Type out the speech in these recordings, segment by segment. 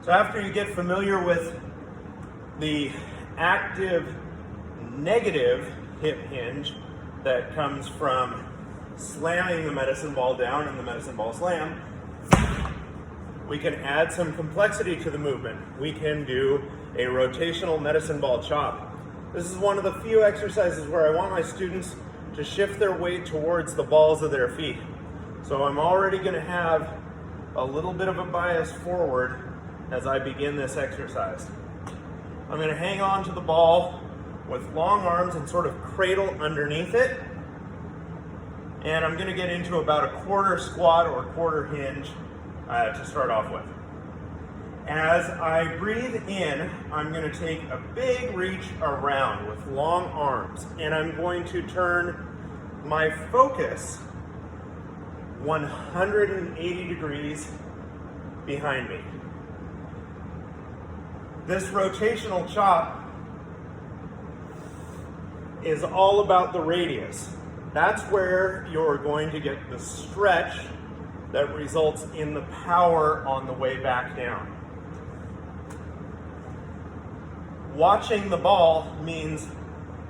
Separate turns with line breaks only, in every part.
So after you get familiar with the active negative hip hinge that comes from slamming the medicine ball down in the medicine ball slam, we can add some complexity to the movement. We can do a rotational medicine ball chop. This is one of the few exercises where I want my students to shift their weight towards the balls of their feet. So I'm already going to have a little bit of a bias forward as I begin this exercise. I'm going to hang on to the ball with long arms and sort of cradle underneath it. And I'm going to get into about a quarter squat or quarter hinge to start off with. As I breathe in, I'm going to take a big reach around with long arms, and I'm going to turn my focus 180 degrees behind me. This rotational chop is all about the radius. That's where you're going to get the stretch that results in the power on the way back down. Watching the ball means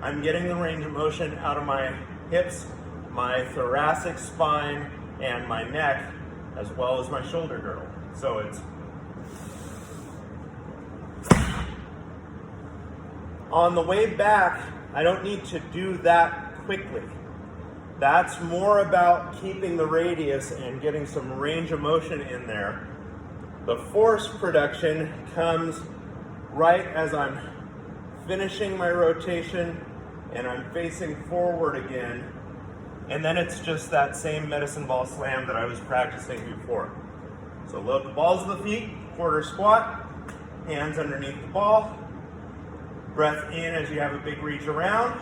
I'm getting the range of motion out of my hips, my thoracic spine, and my neck, as well as my shoulder girdle. So it's on the way back, I don't need to do that quickly. That's more about keeping the radius and getting some range of motion in there. The force production comes right as I'm finishing my rotation and I'm facing forward again. And then it's just that same medicine ball slam that I was practicing before. So load the balls of the feet, quarter squat, hands underneath the ball. Breath in as you have a big reach around.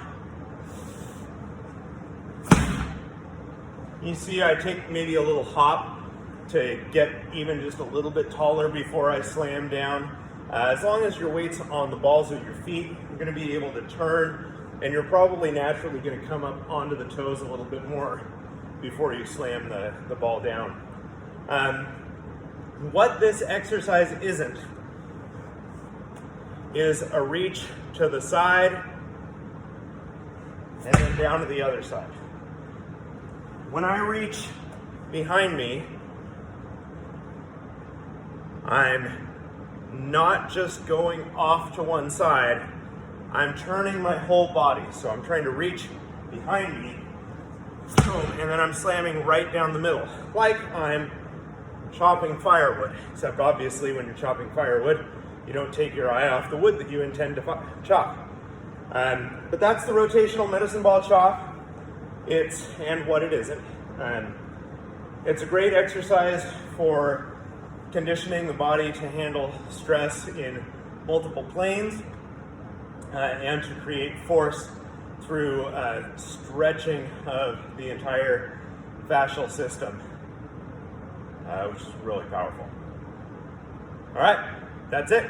You see I take maybe a little hop to get even just a little bit taller before I slam down. As long as your weight's on the balls of your feet, you're going to be able to turn, and you're probably naturally going to come up onto the toes a little bit more before you slam the ball down. What this exercise isn't is a reach to the side and then down to the other side. When I reach behind me, I'm not just going off to one side, I'm turning my whole body. So I'm trying to reach behind me, boom, and then I'm slamming right down the middle, like I'm chopping firewood, except obviously when you're chopping firewood, you don't take your eye off the wood that you intend to chop. But that's the rotational medicine ball chop. And what it isn't. It's a great exercise for conditioning the body to handle stress in multiple planes and to create force through stretching of the entire fascial system, which is really powerful. All right, that's it.